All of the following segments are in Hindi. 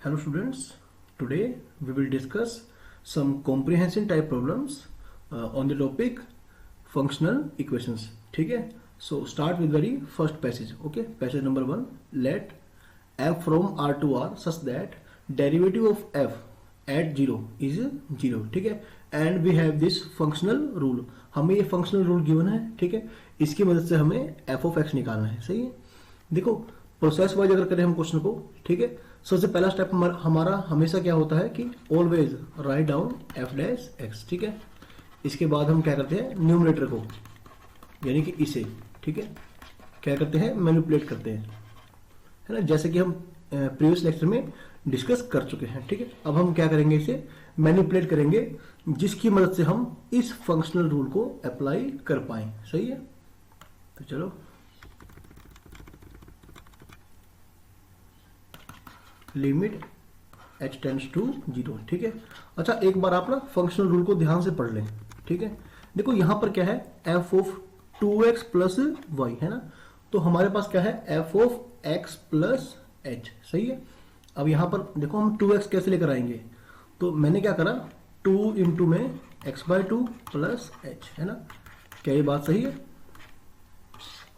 Hello students, today we will discuss some comprehension type problems on the topic functional equations. ठीक है, so start with very first passage. Okay, passage number 1. Let f from r to r such that derivative of f at 0 is 0. ठीक है, and we have this functional rule. हमें ये functional rule given है. ठीक है, इसकी मदद से हमें f of x निकालना है. सही है, देखो प्रोसेस वाइज अगर करें हम क्वेश्चन को, ठीक है, सबसे पहला स्टेप हमारा हमेशा क्या होता है कि always write down F dash x. ठीक है, इसके बाद हम क्या करते हैं, न्यूमरेटर को यानी कि इसे, ठीक है, क्या करते हैं, मैनिपुलेट करते हैं, है ना, जैसे कि हम प्रीवियस लेक्चर में डिस्कस कर चुके हैं. ठीक है, अब हम क्या करेंगे, इसे मैनिपुलेट करेंगे जिसकी मदद से हम इस फंक्शनल रूल को अप्लाई कर पाए. सही है, तो चलो लिमिट h टेंड्स टू 0. ठीक है, अच्छा एक बार आप ना फंक्शनल रूल को ध्यान से पढ़ लें. ठीक है, देखो यहां पर क्या है, f of 2x plus Y, है ना, तो हमारे पास क्या है, f of x plus h. सही है, अब यहां पर देखो हम 2x कैसे लेकर आएंगे, तो मैंने क्या करा, 2 इंटू में x/2 प्लस h, है ना, क्या ये बात सही है,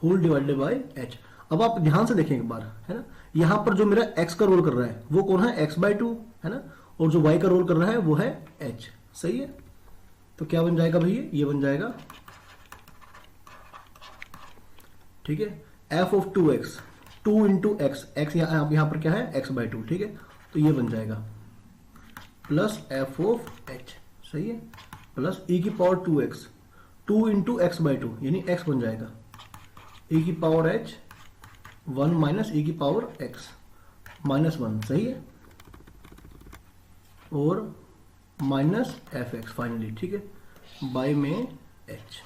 होल डिवाइडेड बाय h. अब आप ध्यान से देखें एक बार, है ना, यहां पर जो मेरा x का रोल कर रहा है वो कौन है, x/2, है ना, और जो y का रोल कर रहा है वो है h. सही है, तो क्या बन जाएगा भैया, ये बन जाएगा, ठीक है, f of 2x, 2 into x, x यहां पर क्या है, x/2. ठीक है, तो ये बन जाएगा प्लस f ऑफ h. सही है, प्लस e की पावर 2x, 2 इंटू x/2 यानी x बन जाएगा, e की पावर h 1 माइनस e की पावर x माइनस 1. सही है, और माइनस एफ एक्स फाइनली. ठीक है, बाय में h.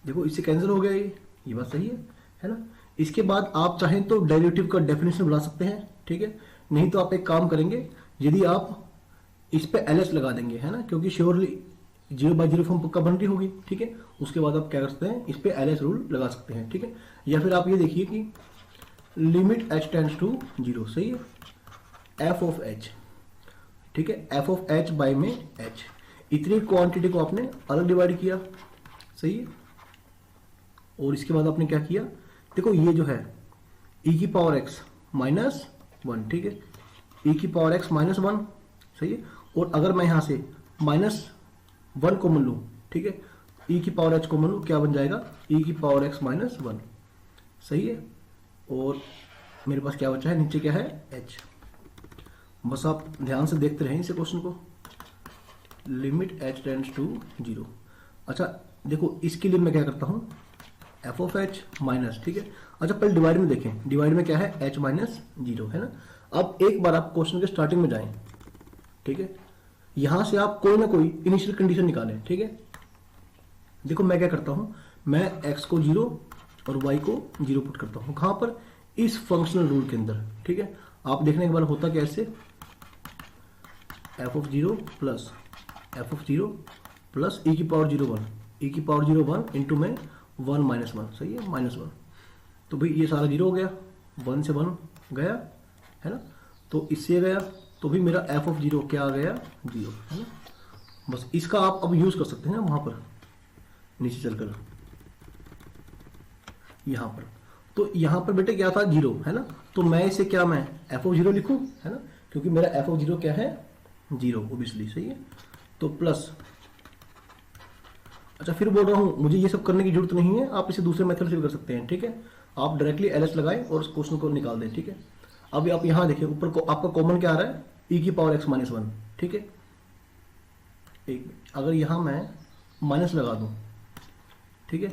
देखो इससे कैंसिल हो गया, ये बात सही है ना. इसके बाद आप चाहें तो डेरिवेटिव का डेफिनेशन बुला सकते हैं. ठीक है, नहीं तो आप एक काम करेंगे, यदि आप इस पे ls लगा देंगे, है ना, क्योंकि श्योरली 0/0 फॉर्म पक्का बन रही होगी. ठीक है, उसके बाद आप क्या कर सकते हैं, इस पे ls रूल लगा सकते हैं. ठीक है, या फिर आप ये देखिए कि लिमिट h टेंड्स टू 0. सही है, f ऑफ h, ठीक है, f ऑफ h बाय में h, इतनी क्वांटिटी को आपने अलग डिवाइड किया. सही है, और इसके बाद आपने क्या किया, देखो ये जो है e की पावर x माइनस 1. ठीक है, e की पावर x माइनस 1. सही है, और अगर मैं यहां से माइनस 1 कॉमन लूं, ठीक है, e की पावर h कॉमन लूं, क्या बन जाएगा, e की पावर x माइनस 1. सही है, और मेरे पास क्या बचा है, नीचे क्या है, h. बस आप ध्यान से देखते रहें इसे क्वेश्चन को, लिमिट h टेंड्स टू 0. अच्छा देखो इसके लिए मैं क्या करता हूं, f ऑफ h माइनस, ठीक है, अच्छा पहले डिवाइड में देखें, डिवाइड में क्या है, h माइनस 0, है ना. अब एक बार आप क्वेश्चन के स्टार्टिंग में जाएं, ठीक है, यहां से आप कोई ना कोई इनिशियल कंडीशन निकालें. ठीक है, देखो मैं क्या करता हूं, मैं x को 0 और y को 0 पुट करता हूं, कहां पर, इस फंक्शनल रूल के अंदर. ठीक है, आप देखने के बाद होता कैसे, f of 0 plus f of 0 plus e की पावर 0 1, e की पावर 0 1 इंटू में 1 माइनस 1. सही है, माइनस 1, तो भाई ये सारा 0 हो गया, 1 से 1 गया, है ना, तो इससे गया, तो भी मेरा f ऑफ 0 क्या आ गया, 0, है ना. बस इसका आप अब यूज कर सकते हैं ना, वहां पर नीचे चलकर यहां पर, तो यहां पर बेटे क्या था, 0, है ना, तो मैं इसे क्या, मैं f ऑफ 0 लिखूं, है ना, क्योंकि मेरा f ऑफ 0 क्या है, 0 ओबियसली. सही है, तो प्लस, अच्छा फिर बोल रहा हूं, मुझे ये सब करने की जरूरत नहीं है, आप इसे दूसरे मेथड से भी कर सकते हैं. ठीक है, आप डायरेक्टली ls लगाएं और उस क्वेश्चन को निकाल दें. ठीक है, अब आप यहां देखिए ऊपर को आपका कॉमन क्या आ रहा है, e की पावर x माइनस 1. ठीक है, एक अगर यहां मैं माइनस लगा दूं, ठीक है,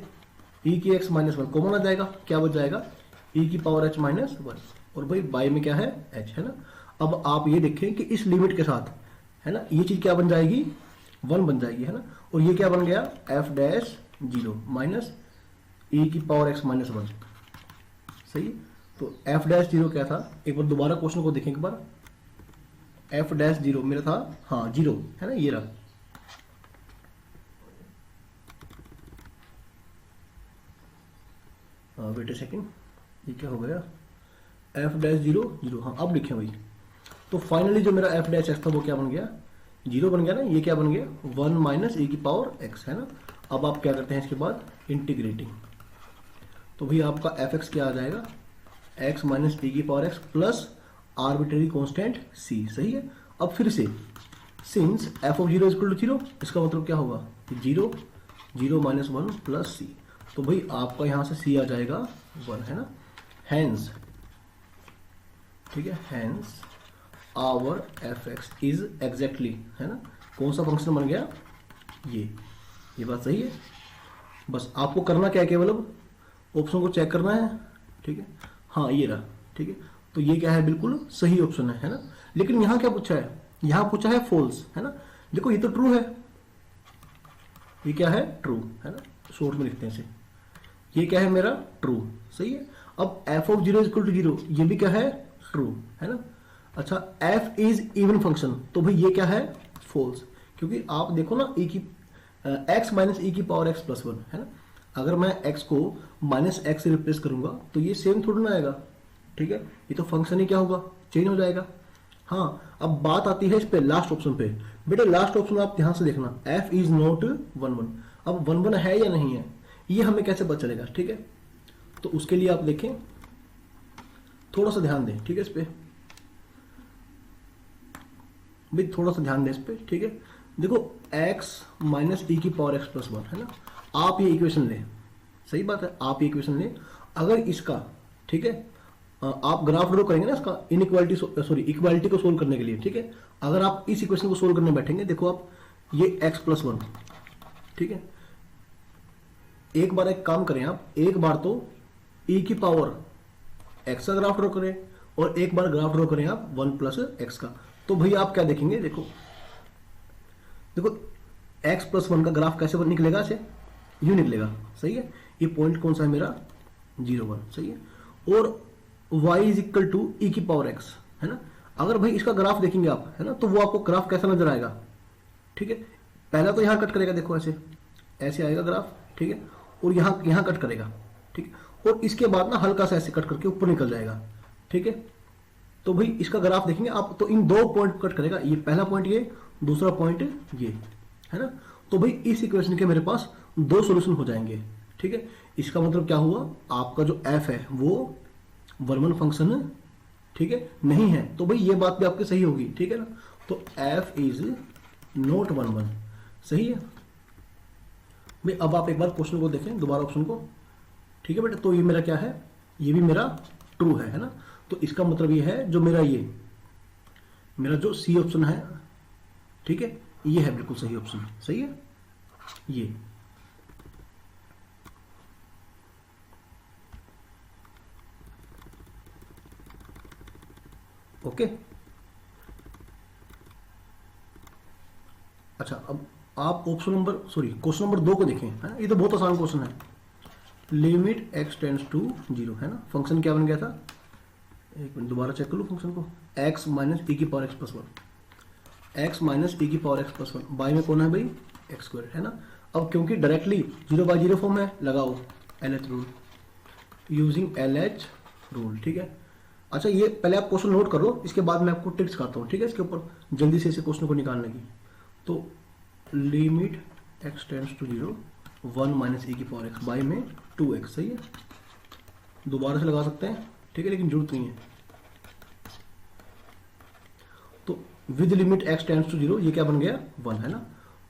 e की x माइनस 1 कॉमन आ जाएगा, क्या बच जाएगा, e की पावर h माइनस 1, और भाई बाय में क्या है, h, है ना. अब आप ये देखें कि इस लिमिट के साथ, है ना, ये चीज क्या बन जाएगी, 1 बन जाएगी, है ना, और ये क्या बन गया, f डैश 0 माइनस e की पावर x माइनस 1. सही, तो f डैश 0 क्या था, एक बार दोबारा क्वेश्चन को देखें एक बार, f डैश 0 मेरा था, हाँ 0, है ना, ये रहा, वेट ए सेकंड, ये क्या हो गया, f डैश 0 0, हाँ अब लिखे भाई, तो फाइनली जो मेरा एफ डैश एक्स था वो क्या बन गया, 0 बन गया ना। ये क्या बन गया, 1 माइनस e की पावर x है ना। अब आप क्या करते हैं इसके बाद इंटीग्रेटिंग, तो भाई आपका एफ एक्स क्या आ जाएगा, x माइनस e की power x plus arbitrary constant c। सही है। अब फिर से since F of 0 equal to 0, इसका मतलब क्या होगा, 0 0 माइनस 1 प्लस c। तो भाई आपका यहां से c आ जाएगा 1 है ना। हैंस, ठीक है, hence our F x is exactly, है ना, कौन सा फंक्शन बन गया, ये बात सही है। बस आपको करना क्या है, केवल अब ऑप्शन को चेक करना है, ठीक है। हाँ ये रहा, ठीक है। तो ये क्या है, बिल्कुल सही ऑप्शन है ना। लेकिन यहां क्या पूछा है, यहां पूछा है फॉल्स, है ना। देखो ये तो ट्रू है, ये क्या है, ट्रू है ना, शॉर्ट में लिखते हैं इसे, ये क्या है मेरा ट्रू, सही है। अब एफ ऑफ 0 इक्वल टू 0, ये भी क्या है, ट्रू है ना। अच्छा, f इज इवन फंक्शन, तो भाई ये क्या है, फॉल्स, क्योंकि आप देखो ना e की x माइनस e की पावर x प्लस 1 है ना। अगर मैं x को माइनस x से रिप्लेस करूंगा तो ये सेम थोड़ा ना आएगा, ठीक है। ये तो फंक्शन ही क्या होगा, चेंज हो जाएगा। हाँ, अब बात आती है इस पे लास्ट ऑप्शन पे। बेटा लास्ट ऑप्शन आप ध्यान से देखना, f इज नॉट 1 1। अब 1 1 है या नहीं है, ये हमें कैसे पता चलेगा, ठीक है। तो उसके लिए आप देखें, थोड़ा सा ध्यान दें, ठीक है, इस पे भी थोड़ा सा ध्यान दें इस पे, ठीक है। देखो x माइनस e की पावर x प्लस 1 है ना। आप ये इक्वेशन लें, सही बात है, आप ये इक्वेशन लें। अगर इसका, ठीक है, आप ग्राफ ड्रॉ करेंगे ना इसका, इक्वालिटी को सोल्व करने के लिए, ठीक है। अगर आप इस इक्वेशन को सोल्व करने बैठेंगे, देखो आप ये x प्लस 1, ठीक है। एक बार एक काम करें आप, एक बार तो e की पावर x का ग्राफ ड्रॉ करें और एक बार ग्राफ ड्रॉ करें आप 1 प्लस x का। तो भैया आप क्या देखेंगे, देखो x प्लस 1 का ग्राफ कैसे निकलेगा, ऐसे यूं निकलेगा, सही है। ये पॉइंट कौन सा है मेरा, 0 1, सही है। और y is equal to e की पावर x है ना। अगर भाई इसका ग्राफ देखेंगे आप, है ना, तो वो आपको ग्राफ कैसा नजर आएगा, ठीक है। पहला तो यहां कट करेगा, देखो ऐसे ऐसे आएगा ग्राफ, ठीक है। और यहां कट करेगा, ठीक है। और इसके बाद ना हल्का सा ऐसे कट करके ऊपर निकल जाएगा, ठीक है। तो भाई इसका ग्राफ देखेंगे आप, तो इन 2 पॉइंट कट करेगा, ये पहला पॉइंट ये, दूसरा पॉइंट ये, है ना। तो भाई इस इक्वेशन के मेरे पास 2 सॉल्यूशन हो जाएंगे, ठीक है। इसका मतलब क्या हुआ, आपका जो f है वो 1 1 फंक्शन, ठीक है, नहीं है। तो भाई ये बात भी आपकी सही होगी, ठीक है ना। तो f इज नॉट 1 1, सही है भाई। अब आप एक बार क्वेश्चन को देखें, दोबारा ऑप्शन को, ठीक है बेटा। तो ये मेरा क्या है, ये भी मेरा ट्रू है ना। तो इसका मतलब ये है, जो मेरा मेरा जो सी ऑप्शन है, ठीक है, ये है बिल्कुल सही ऑप्शन, सही है ये। ओके, अच्छा अब आप ऑप्शन नंबर क्वेश्चन नंबर 2 को देखें, है ना। ये तो बहुत आसान क्वेश्चन है। लिमिट x टेंड्स टू 0, है ना। फंक्शन क्या बन गया था, एक मिनट दोबारा चेक कर लो फंक्शन को, x माइनस e की power x plus 1, x minus e की पावर x प्लस 1, बाई में कौन है भाई, एक्स स्क्वायर, है ना। अब क्योंकि डायरेक्टली 0/0 फॉर्म है, लगाओ LH rule, using LH rule, ठीक है। अच्छा ये पहले आप क्वेश्चन नोट कर लो, इसके बाद मैं आपको ट्रिक्स सिखाता हूँ, ठीक है, इसके ऊपर जल्दी से इसे क्वेश्चन को निकालने की। तो limit x tends to 0 1 minus e की पावर x, बाई में 2x, सही है। दोबारा से लगा सकते हैं, ठीक है, लेकिन जरूरत नहीं है। तो with limit x tends to 0, ये क्या बन गया 1, है ना।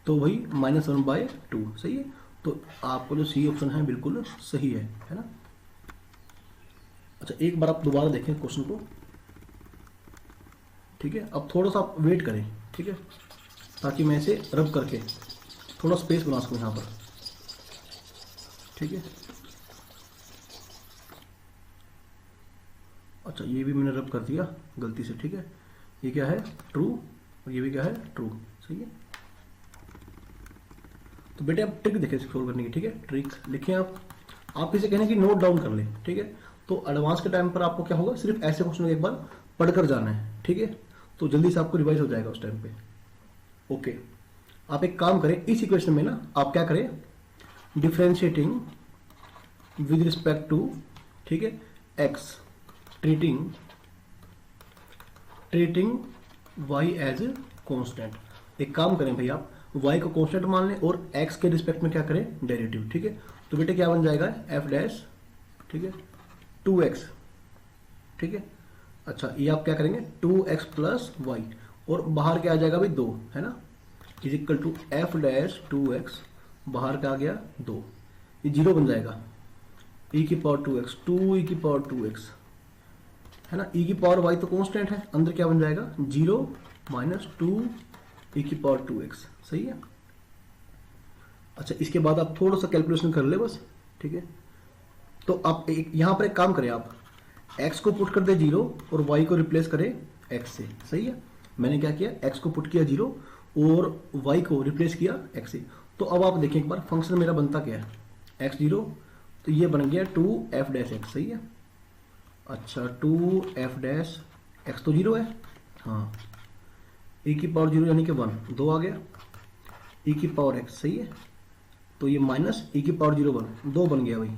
तो वही -1/2, सही है। तो आपको जो सी ऑप्शन है बिल्कुल सही है ना। अच्छा एक बार आप दोबारा देखें क्वेश्चन को, ठीक है। अब थोड़ा सा आप वेट करें, ठीक है, ताकि मैं इसे रब करके थोड़ा स्पेस बना सकूं यहाँ पर, ठीक है। अच्छा ये भी मैंने रब कर दिया गलती से, ठीक है। ये क्या है, ट्रू, और ये भी क्या है, ट्रू, सही है। तो बेटे आप ट्रिक देखें सोल्व करने की, ठीक है। ट्रिक लिखें आप इसे कहने की नोट डाउन कर लें, ठीक है। तो एडवांस के टाइम पर आपको क्या होगा, सिर्फ ऐसे क्वेश्चन एक बार पढ़कर जाना है, ठीक है। तो जल्दी से आपको रिवाइज हो जाएगा उस टाइम पे। ओके, आप एक काम करें, इस इक्वेशन में ना आप क्या करें, डिफरेंशिएटिंग विद रिस्पेक्ट टू, ठीक है, X, treating y as constant. एक काम करें भाई, आप y को कांस्टेंट मान लें और x के रिस्पेक्ट में क्या करें, डेरिवेटिव। ठीक है, तो बेटे क्या बन जाएगा f डैश, ठीक है 2x, ठीक है। अच्छा ये आप क्या करेंगे 2x प्लस वाई, और बाहर क्या आ जाएगा भाई 2, है ना, is equal to F dash 2x, बाहर क्या आ गया 2, ये 0 बन जाएगा, e की पावर 2x, 2 e की पावर 2x, है ना, e की पावर y तो कांस्टेंट है, अंदर क्या बन जाएगा 0 माइनस 2 e की पावर 2x, सही है। अच्छा इसके बाद आप थोड़ा सा कैलकुलेशन कर ले बस, ठीक है। तो आप एक यहां पर एक काम करें, आप x को पुट कर दे 0 और y को रिप्लेस करें x से, सही है। मैंने क्या किया, x को पुट किया 0 और y को रिप्लेस किया x से। तो अब आप देखें एक बार फंक्शन मेरा बनता क्या है, x 0, तो ये बन गया 2f डैश x, सही है। अच्छा 2f डैश x तो 0 है, हाँ, e की पावर 0 यानी कि 1, 2 आ गया, e की पावर x, सही है। तो ये माइनस e की पावर 0 1, 2 बन गया भाई।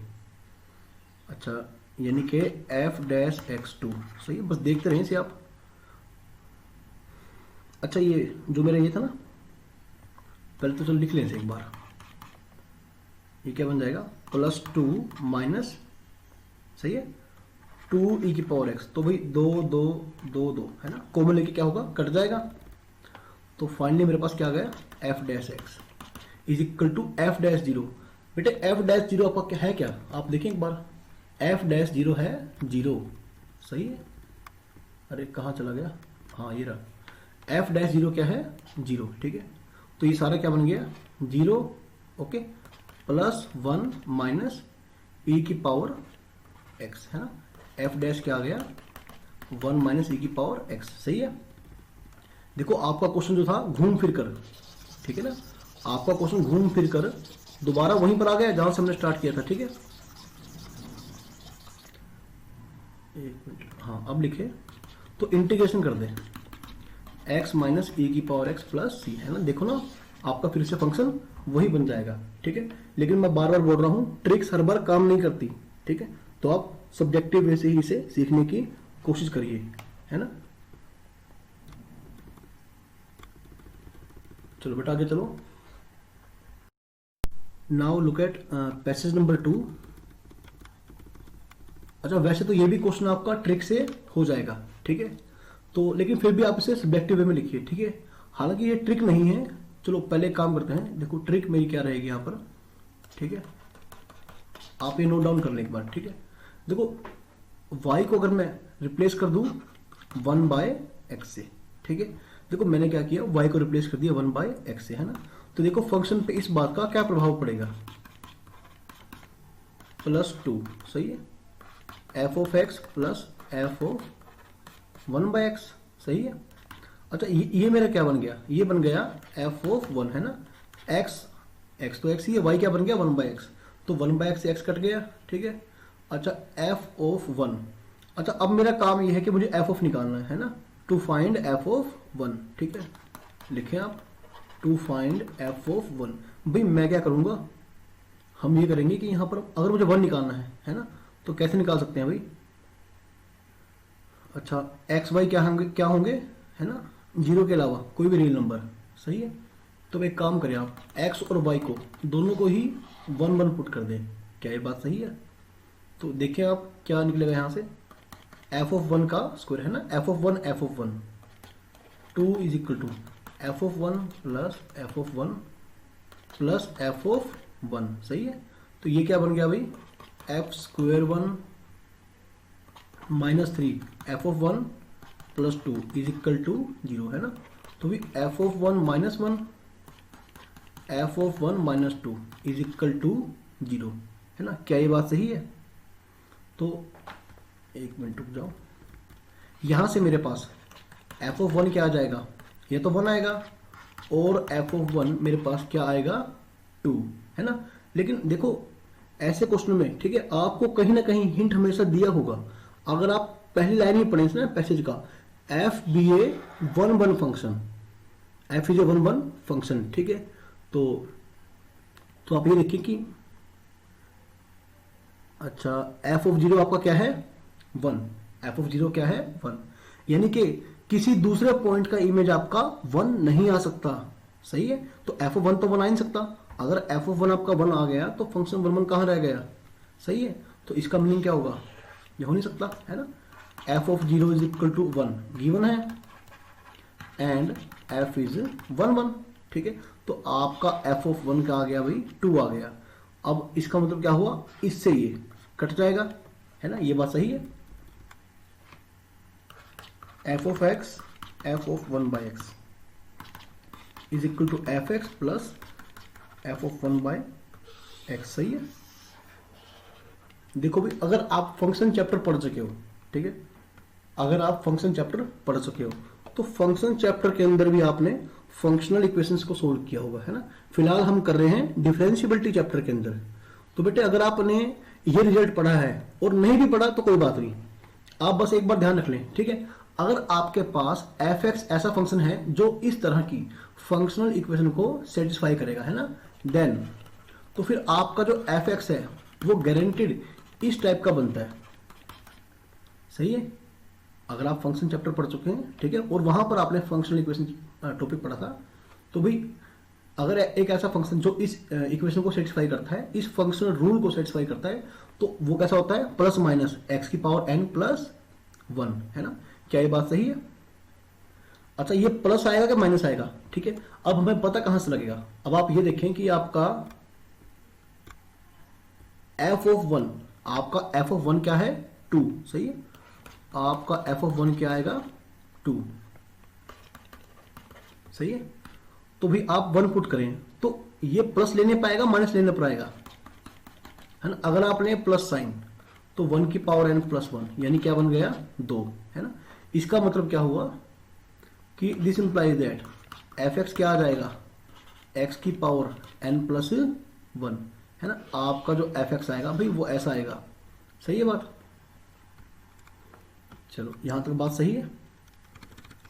अच्छा यानी कि f डैश x2, सही है, बस देखते रहें इसे आप। अच्छा ये जो मेरा ये था ना, पहले तो चलो लिख लें इसे एक बार, ये क्या बन जाएगा प्लस 2 माइनस, सही है 2 e की पावर x, तो भाई 2 2 2 2, है ना, कॉमन लेके क्या होगा, कट जाएगा। तो फाइनली मेरे पास क्या आ गया f dash x is equal to f dash 0। बेटे f डैश 0 आपका क्या है, क्या आप देखें एक बार, f डैश 0 है 0, सही है। अरे कहाँ चला गया, हाँ ये रहा, f डैश 0 क्या है 0, ठीक है। तो ये सारा क्या बन गया 0, ओके, प्लस 1 माइनस e की पावर x, है ना, f डैश क्या आ गया 1 माइनस e की पावर x, सही है। देखो आपका क्वेश्चन जो था घूम फिर कर, ठीक है ना, आपका क्वेश्चन घूम फिर कर दोबारा वहीं पर आ गया जहां से हमने स्टार्ट किया था, ठीक है। एक मिनट, हाँ अब लिखे, तो इंटीग्रेशन कर दे x माइनस e की पावर x प्लस सी, है ना, देखो ना आपका फिर से फंक्शन वही बन जाएगा, ठीक है। लेकिन मैं बार बार बोल रहा हूँ ट्रिक्स हर बार काम नहीं करती, ठीक है, तो आप सब्जेक्टिव वे से ही इसे सीखने की कोशिश करिए, है ना। चलो बेटा आगे चलो। Now look at passage number 2। अच्छा वैसे तो ये भी क्वेश्चन आपका ट्रिक से हो जाएगा, ठीक है, तो लेकिन फिर भी आप इसे सब्जेक्टिव वे में लिखिए, ठीक है। हालांकि ये ट्रिक नहीं है, चलो पहले काम करते हैं, देखो ट्रिक मेरी क्या रहेगी यहाँ पर, ठीक है, आप ये नोट डाउन कर लें एक बार, ठीक है। देखो y को अगर मैं रिप्लेस कर दूं 1 बाय एक्स से, ठीक है, देखो मैंने क्या किया y को रिप्लेस कर दिया 1 बाय एक्स से, है ना। तो देखो फंक्शन पे इस बात का क्या प्रभाव पड़ेगा, +2, सही है, f of x plus f of 1 by X, सही है। अच्छा ये मेरा क्या बन गया, ये बन गया f ऑफ 1, है ना, x तो x ही है, y क्या बन गया 1 बाय एक्स, तो 1 बाय एक्स से x कट गया, ठीक है। अच्छा f ऑफ 1, अच्छा अब मेरा काम ये है कि मुझे f ऑफ निकालना है ना, टू फाइंड f ऑफ 1, ठीक है, लिखें आप टू फाइंड f ऑफ 1। भाई मैं क्या करूंगा, हम ये करेंगे कि यहां पर अगर मुझे 1 निकालना है ना, तो कैसे निकाल सकते हैं भाई। अच्छा एक्स वाई क्या होंगे, है ना, 0 के अलावा कोई भी रियल नंबर, सही है। तो एक काम करें आप x और y को दोनों को ही 1 1 पुट कर दें, क्या ये बात सही है। तो देखिए आप क्या निकलेगा यहाँ से, f ऑफ 1 का स्क्वायर, है ना, f of 1 f of 1, 2 is equal to f of 1 plus f of 1 plus f of 1, सही है। तो ये क्या बन गया भाई, f square 1 minus 3 f of 1 plus 2 is equal to 0, है ना। तो भी f of 1 minus 1 f of 1 minus 2 is equal to 0, है ना, क्या ये बात सही है। तो एक मिनट रुक जाओ, यहां से मेरे पास f ऑफ 1 क्या आ जाएगा, ये तो 1 आएगा, और f ऑफ 1 मेरे पास क्या आएगा 2, है ना। लेकिन देखो ऐसे क्वेश्चन में, ठीक है, आपको कहीं ना कहीं हिंट हमेशा दिया होगा, अगर आप पहली लाइन ही पढ़े ना पैसेज का, f be a 1 1 function, f is a 1 1 function, ठीक है। तो आप ये देखिए कि अच्छा f ऑफ 0 आपका क्या है 1, f ऑफ 0 क्या है 1, यानी कि किसी दूसरे पॉइंट का इमेज आपका 1 नहीं आ सकता। सही है, तो एफ ऑफ 1 तो 1 आ ही नहीं सकता। अगर एफ ऑफ 1 आपका 1 आ गया तो फंक्शन 1 1 कहाँ रह गया। सही है, तो इसका मीनिंग क्या होगा, ये हो नहीं सकता है ना। F of 0 is equal to 1 given है एंड एफ इज 1 1। ठीक है, तो आपका एफ ऑफ 1 का आ गया भाई 2 आ गया। अब इसका मतलब क्या हुआ, इससे ये कट जाएगा है ना, ये बात सही है। F of X F of 1 by x is equal to F X plus F of 1 by x. सही है। देखो भाई, अगर आप फंक्शन चैप्टर पढ़ चुके हो, ठीक है, अगर आप फंक्शन चैप्टर पढ़ चुके हो तो फंक्शन चैप्टर के अंदर भी आपने फंक्शनल इक्वेशंस को सोल्व किया होगा है ना। फिलहाल हम कर रहे हैं डिफरेंशिएबिलिटी चैप्टर के अंदर। तो बेटे अगर आपने ये रिजल्ट पढ़ा है और नहीं भी पढ़ा तो कोई बात नहीं, आप बस एक बार ध्यान रख लें। ठीक है, अगर आपके पास एफ एक्स ऐसा फंक्शन है जो इस तरह की फंक्शनल इक्वेशन को सेटिस्फाई करेगा है ना, देन तो फिर आपका जो एफ एक्स है वो गारंटीड इस टाइप का बनता है। सही है, अगर आप फंक्शन चैप्टर पढ़ चुके हैं, ठीक है, और वहां पर आपने फंक्शनल इक्वेशन टॉपिक पढ़ा था, तो भाई अगर एक ऐसा फंक्शन जो इस इक्वेशन को सेटिस्फाई करता है, इस फंक्शनल रूल को सेटिस्फाई करता है, तो वो कैसा होता है, प्लस माइनस एक्स की पावर n प्लस 1 है ना। क्या ये बात सही है। अच्छा, ये प्लस आएगा क्या माइनस आएगा। ठीक है, अब हमें पता कहां से लगेगा। अब आप ये देखें कि आपका एफ ऑफ 1, आपका एफ ऑफ 1 क्या है 2। सही है, आपका एफ ऑफ 1 क्या आएगा 2। सही है, तो भी आप 1 पुट करें तो ये प्लस लेने पाएगा माइनस लेने पाएगा है ना। अगर आपने प्लस साइन तो 1 की पावर n प्लस 1 यानी क्या बन गया 2 है ना। इसका मतलब क्या हुआ कि this implies that F x क्या आ जाएगा, x की पावर n प्लस 1 है ना। आपका जो एफ एक्स आएगा भाई वो ऐसा आएगा। सही है बात, चलो यहां तक बात सही है।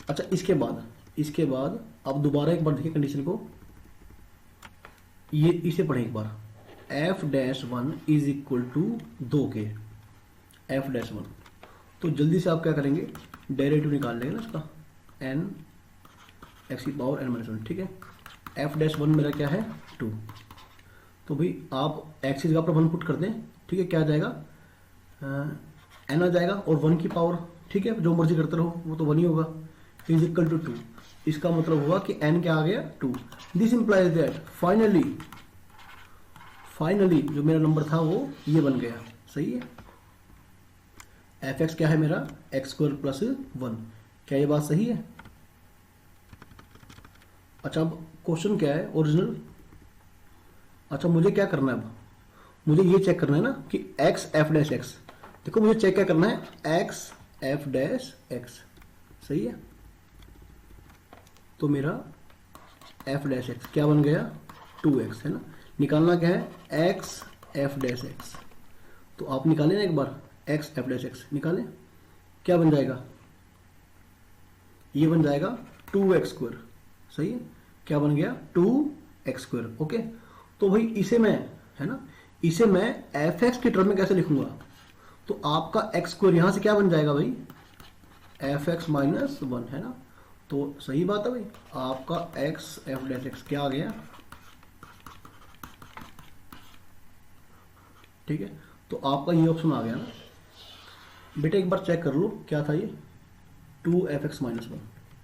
अच्छा, इसके बाद अब दोबारा एक बार देखिए कंडीशन को, ये इसे पढ़ें एक बार। F dash 1 is equal to 2 के एफ डैश 1। तो जल्दी से आप क्या करेंगे, डेरिवेटिव निकाल लेंगे ना इसका, एन एक्स की पावर n माइनस 1। ठीक है, एफ डैश 1 मेरा क्या है 2। तो भाई आप एक्स की जगह पर 1 पुट कर दें। ठीक है, क्या आ जाएगा n आ जाएगा और 1 की पावर, ठीक है, जो मर्जी करते रहो वो तो 1 ही होगा, इज इक्वल टू 2। इसका मतलब हुआ कि n क्या आ गया 2। दिस इंप्लाइज दैट फाइनली जो मेरा नंबर था वो ये बन गया। सही है, एफ एक्स क्या है मेरा एक्स स्क्वायर प्लस 1। क्या ये बात सही है। अच्छा, अब क्वेश्चन क्या है ओरिजिनल। अच्छा, मुझे क्या करना है, अब मुझे ये चेक करना है ना कि एक्स एफ डैश एक्स। देखो मुझे चेक क्या करना है, एक्स एफ डैश एक्स। सही है, तो मेरा एफ डैश एक्स क्या बन गया 2x है ना। निकालना क्या है एक्स एफ डैश एक्स। तो आप निकालें ना एक बार, एक्स एफ डैश एक्स निकालें, क्या बन जाएगा, ये बन जाएगा 2x स्क्वायर। सही है, क्या बन गया 2x स्क्वायर। ओके, तो भाई इसे मैं है ना, इसे मैं एफ एक्स की टर्म में कैसे लिखूंगा, तो आपका एक्स स्क्वायर यहां से क्या बन जाएगा भाई एफ एक्स माइनस 1 है ना। तो सही बात है भाई, आपका एक्स एफ डैश एक्स क्या आ गया। ठीक है, तो आपका ये ऑप्शन आ गया ना। बेटे एक बार चेक कर लो क्या था ये 2f(x - 1)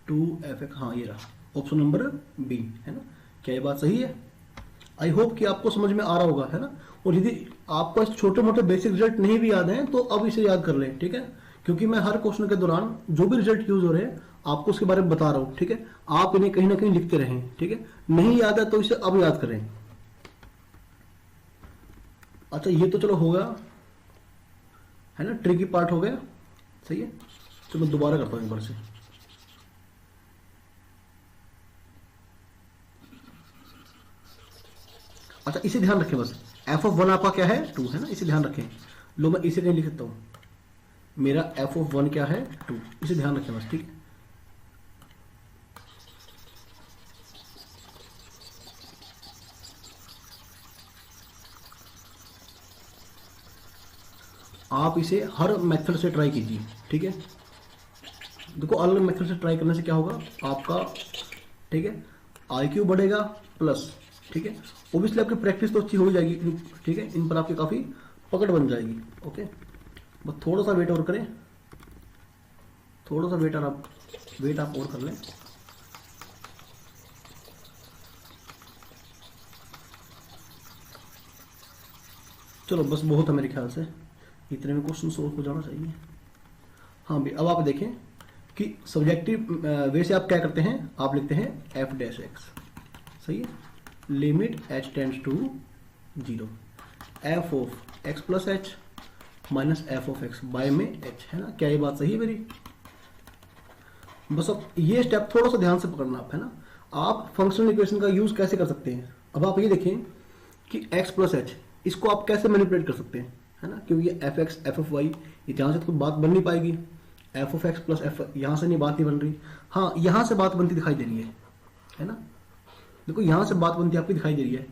2f(x), हाँ ये रहा ऑप्शन नंबर बी है ना। क्या ये बात सही है। आई होप कि आपको समझ में आ रहा होगा है ना। और यदि आपको छोटे मोटे बेसिक रिजल्ट नहीं भी याद हैं तो अब इसे याद कर लें। ठीक है, क्योंकि मैं हर क्वेश्चन के दौरान जो भी रिजल्ट यूज हो रहे हैं आपको उसके बारे में बता रहा हूं। ठीक है, आप इन्हें कहीं ना कहीं लिखते रहें। ठीक है, नहीं याद है तो इसे अब याद करें। अच्छा, ये तो चलो हो गया है ना, ट्रिकी पार्ट हो गया। सही है, तो मैं दोबारा करता हूं एक बार से। अच्छा, इसे ध्यान रखें बस, f(1) आपका क्या है 2 है ना, इसे ध्यान रखें। लो मैं इसे नहीं लिख सकता हूं, मेरा f(1) क्या है 2, इसे ध्यान रखें बस। ठीक है, आप इसे हर मेथड से ट्राई कीजिए। ठीक है, देखो अलग मेथड से ट्राई करने से क्या होगा आपका, ठीक है, IQ बढ़ेगा प्लस, ठीक है, ओबियसली आपकी प्रैक्टिस तो अच्छी हो जाएगी, ठीक है, इन पर आपकी काफ़ी पकड़ बन जाएगी। ओके, बस थोड़ा सा वेट और करें, थोड़ा सा वेट आप और कर लें। चलो बस बहुत है मेरे ख्याल से, इतने में क्वेश्चन सोल्व हो जाना चाहिए। हाँ भाई, अब आप देखें कि सब्जेक्टिव वे से आप क्या करते हैं, आप लिखते हैं f डैश x, सही है, limit h tends to 0 f of x plus h minus f of x by में h, है ना, क्या ये बात सही है मेरी? बस अब ये स्टेप थोड़ा सा ध्यान से पकड़ना आप, है ना। आप फंक्शनल इक्वेशन का यूज कैसे कर सकते हैं, अब आप ये देखें कि x प्लस h इसको आप कैसे मैनिपुलेट कर सकते हैं, है ना, क्योंकि ये F X F of Y यहाँ से तो बात बन नहीं पाएगी, F of X plus F यहाँ से नहीं बात नहीं बन रही, हाँ यहाँ से बात बनती दिखाई दे रही है ना, देखो यहाँ से बात बनती आपकी दिखाई दे रही है।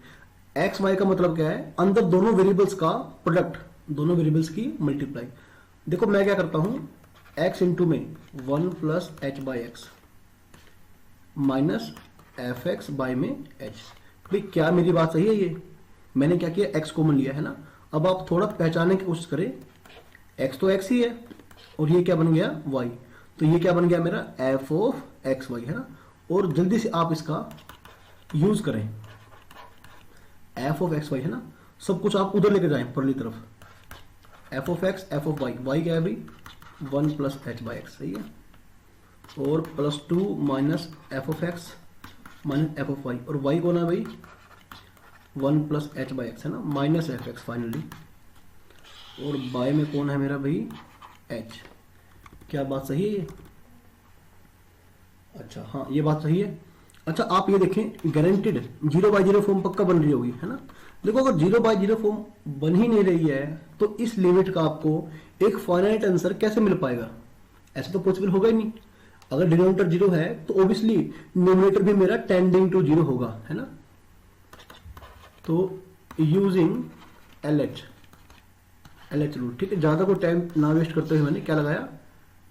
एक्स वाई का मतलब क्या है, अंदर दोनों वेरिएबल्स का प्रोडक्ट, दोनों वेरिएबल्स की मल्टीप्लाई। देखो मैं क्या करता हूँ, एक्स इंटू में 1 plus h by X minus F x by में एच। भाई क्या मेरी बात सही है? ये मैंने क्या किया, एक्स कॉमन लिया, है ना। अब आप थोड़ा पहचानने की कोशिश करें, एक्स तो एक्स ही है और ये क्या बन गया, वाई, तो ये क्या बन गया मेरा, एफ ऑफ एक्स वाई, है ना। और जल्दी से आप इसका यूज करें, एफ ऑफ एक्स वाई, है ना, सब कुछ आप उधर लेके जाएं परली तरफ, F of X F of Y, Y क्या है भाई 1 प्लस एच बाई एक्स, सही है, और plus 2 minus F of X minus F of Y, और वाई कौन है भाई 1 प्लस एच बाई एक्स, है ना, माइनस एफ एक्स फाइनली, और बाय में कौन है मेरा भाई एच। क्या बात सही है ये? अच्छा हाँ ये बात सही है। अच्छा आप ये देखें, गारंटेड 0/0 फॉर्म पक्का बन रही होगी, है ना। देखो अगर 0/0 फॉर्म बन ही नहीं रही है तो इस लिमिट का आपको एक फाइनाइट आंसर कैसे मिल पाएगा, ऐसा तो पॉसिबल होगा ही नहीं। अगर डिनोमिनेटर 0 है तो ऑब्वियसली न्यूमरेटर भी मेरा टेंडिंग टू 0 होगा, है ना। तो यूजिंग LH रूल, ठीक है, ज्यादा को टाइम ना वेस्ट करते हुए मैंने क्या लगाया,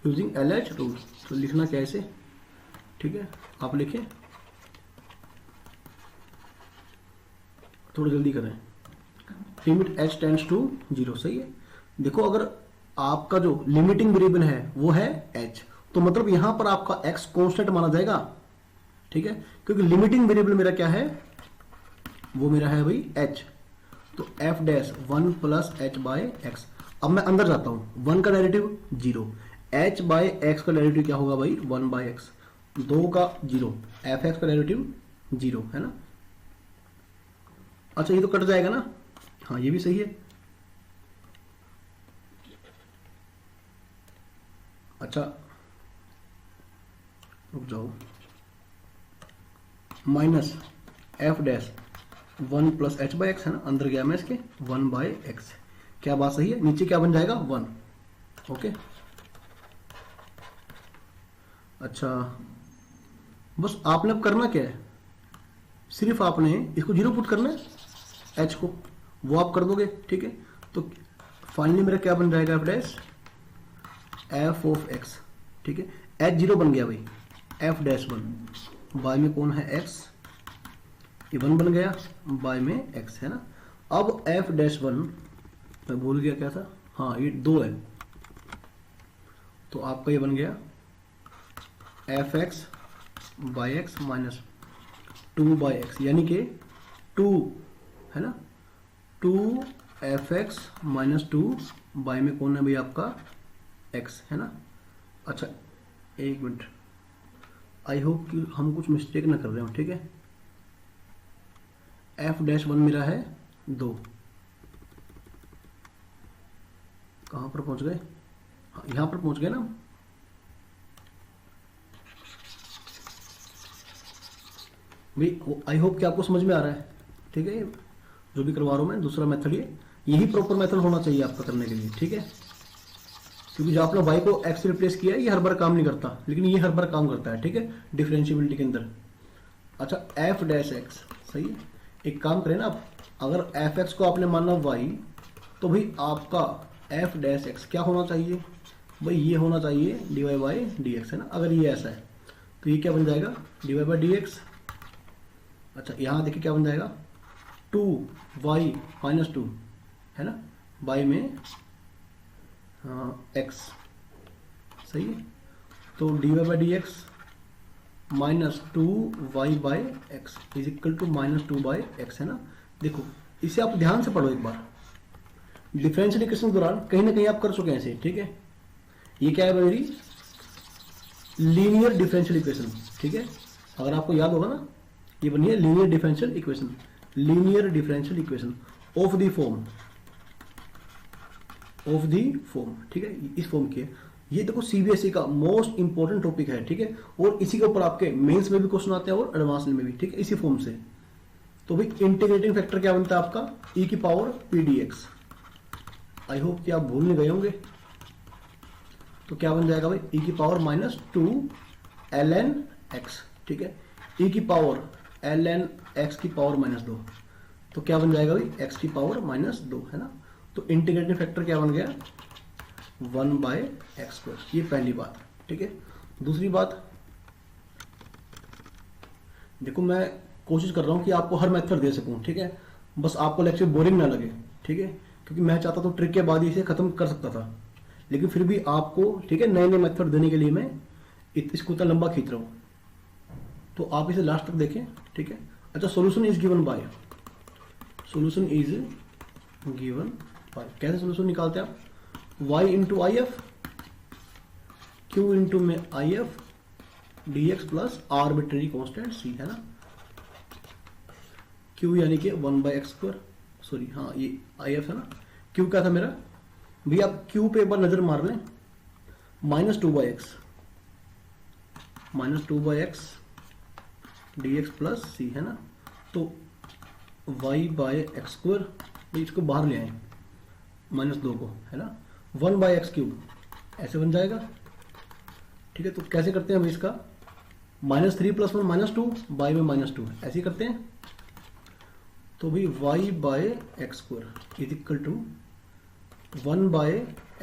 यूजिंग LH रूल। तो लिखना कैसे, ठीक है, आप लिखें, थोड़ा जल्दी करें, लिमिट h टेंड्स टू 0, सही है। देखो अगर आपका जो लिमिटिंग वेरिएबल है वो है h, तो मतलब यहां पर आपका x कांस्टेंट माना जाएगा, ठीक है, क्योंकि लिमिटिंग वेरिएबल मेरा क्या है, वो मेरा है भाई h। तो f dash 1 plus H by X. अब मैं अंदर जाता हूं, 1 का डेरिवेटिव 0, h बाय एक्स का डेरिवेटिव क्या होगा भाई 1 बाय एक्स, 2 का 0, एफ एक्स का डेरिवेटिव 0, है ना। अच्छा ये तो कट जाएगा ना, हाँ ये भी सही है। अच्छा रुक जाओ, minus F dash 1 plus h by x, है ना, अंदर गया मैं इसके 1 बाई एक्स। क्या बात सही है, नीचे क्या बन जाएगा 1, ओके। अच्छा बस आपने अब करना क्या है, सिर्फ आपने इसको 0 पुट करना है, एच को, वो आप कर दोगे, ठीक है। तो फाइनली मेरा क्या बन जाएगा, F dash F of x, ठीक है, एच 0 बन गया भाई, एफ डैश 1, बाय में कौन है एक्स, ये 1 बन गया, बाय में एक्स, है ना। अब एफ डैश 1 मैं भूल गया क्या था, हाँ ये 2 है, तो आपका ये बन गया F x by X minus 2 by x, यानी कि 2, है ना, 2 एफ एक्स माइनस 2 बाई में कौन है भाई आपका एक्स, है ना। अच्छा एक मिनट, आई होप कि हम कुछ मिस्टेक ना कर रहे हो, ठीक है। एफ डैश 1 मेरा है 2, कहां पर पहुंच गए, हाँ यहां पर पहुंच गए ना। भाई आई होप कि आपको समझ में आ रहा है, ठीक है, जो भी करवा रहा हूं मैं दूसरा मेथड, यही प्रॉपर मेथड होना चाहिए आपका करने के लिए, ठीक है। क्योंकि जो आपने y को x से रिप्लेस किया है ये हर बार काम नहीं करता, लेकिन ये हर बार काम करता है, ठीक है, डिफरेंशिएबिलिटी के अंदर। अच्छा f डैश x, सही है, एक काम करें ना आप, अगर f(x) को आपने माना y, तो भाई आपका f डैश x क्या होना चाहिए, भाई ये होना चाहिए D Y by D X, है ना। अगर ये ऐसा है तो ये क्या बन जाएगा, d Y by D x. अच्छा यहाँ देखिए क्या बन जाएगा, 2y माइनस 2, है ना, बाई में x, सही है। तो d Y by D x minus 2y by x is equal to minus 2 by x, है ना। देखो इसे आप ध्यान से पढ़ो एक बार, डिफरेंशियल इक्वेशन के दौरान कहीं ना कहीं आप कर चुके हैं इसे, ठीक है। ये क्या है मेरी लीनियर डिफरेंशियल इक्वेशन, ठीक है। अगर आपको याद होगा ना, ये बनी है linear differential equation, linear differential equation of the form, of the form, ठीक है, इस फॉर्म की है। ये देखो सीबीएसई का मोस्ट इंपॉर्टेंट टॉपिक है, ठीक है। और इसी के ऊपर आपके मेंस में भी क्वेश्चन आते हैं और एडवांस में भी, ठीक है, इसी फॉर्म से। तो भाई इंटीग्रेटिंग फैक्टर क्या बनता है आपका, ई की power P D x. I hope कि आप भूल नहीं गए होंगे। तो क्या बन जाएगा भाई, ई की power minus 2 l n x, ठीक है, ई की पावर एल एन एक्स की पावर माइनस 2। तो क्या बन जाएगा भाई, एक्स की पावर माइनस 2, है ना। तो इंटीग्रेटिंग फैक्टर क्या बन गया, 1 बाय एक्स स्क्वायर। ये पहली बात, ठीक है। दूसरी बात, देखो मैं कोशिश कर रहा हूं कि आपको हर मेथड दे सकूं, ठीक है, बस आपको लेक्चर बोरिंग ना लगे, ठीक है, क्योंकि मैं चाहता तो ट्रिक के बाद ही इसे खत्म कर सकता था, लेकिन फिर भी आपको, ठीक है, नए नए मेथड देने के लिए मैं इसको इतना लंबा खींच रहा हूं। तो आप इसे लास्ट तक देखें, ठीक है। अच्छा, solution is given by, solution is given by, कैसे सॉल्यूशन निकालते हैं आप, y into I F, Q into में I F D X plus arbitrary constant c, है ना। q यानी कि 1 बाई एक्स स्क्वायर, सॉरी हाँ ये आई एफ है ना। q क्या था मेरा, भैया आप q पे एक बार नजर मार लें, minus 2 by X, minus 2 by X D X plus C, है ना। तो y बाय एक्स स्क्वायर, इसको बाहर ले आए माइनस 2 को, है ना, 1 बाई एक्स क्यूब, ऐसे बन जाएगा, ठीक है। तो कैसे करते हैं हम इसका, -3 + 1 -2 बाई में -2, ऐसे ही करते हैं। तो भाई y by X square is equal to 1 by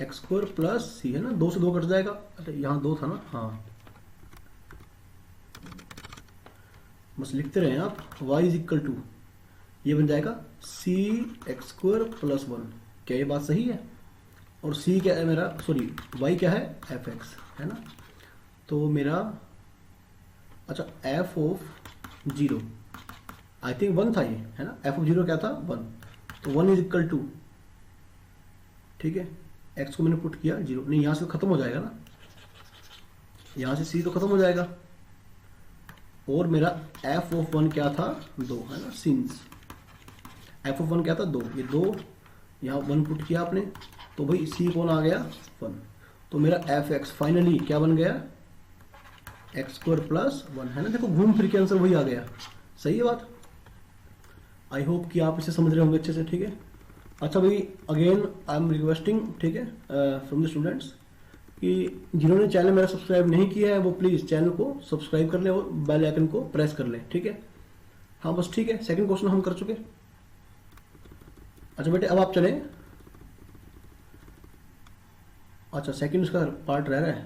X square plus C, है ना, 2 से 2 कट जाएगा। अरे यहाँ 2 था ना, हाँ बस लिखते रहे आप, y इज इक्वल टू, ये बन जाएगा सी एक्स स्क्वायर प्लस 1। क्या ये बात सही है, और c क्या है मेरा, सॉरी y क्या है, एफ एक्स, है ना। तो मेरा अच्छा f ऑफ 0 आई थिंक 1 था ये, है ना, f ऑफ 0 क्या था, 1। तो 1 इज इक्वल टू, ठीक है, x को मैंने पुट किया 0, नहीं यहाँ से खत्म हो जाएगा ना, यहाँ से c तो खत्म हो जाएगा, और मेरा f ऑफ 1 क्या था, 2, है ना, सिंस f ऑफ 1 क्या था, 2, ये 2 यहाँ 1 पुट किया आपने, तो भाई c कौन आ गया, 1। तो मेरा एफ एक्स फाइनली क्या बन गया, एक्स स्क्वायर प्लस 1, है ना। देखो घूम फिर के आंसर वही आ गया, सही है बात। आई होप कि आप इसे समझ रहे होंगे अच्छे से, ठीक है। अच्छा भाई अगेन आई एम रिक्वेस्टिंग, ठीक है, फ्रॉम द स्टूडेंट्स, कि जिन्होंने चैनल मेरा सब्सक्राइब नहीं किया है वो प्लीज़ चैनल को सब्सक्राइब कर लें और बेल आइकन को प्रेस कर लें, ठीक है। हाँ बस ठीक है, सेकंड क्वेश्चन हम कर चुके। अच्छा बेटे अब आप चलें, अच्छा सेकंड उसका पार्ट रह रहा है,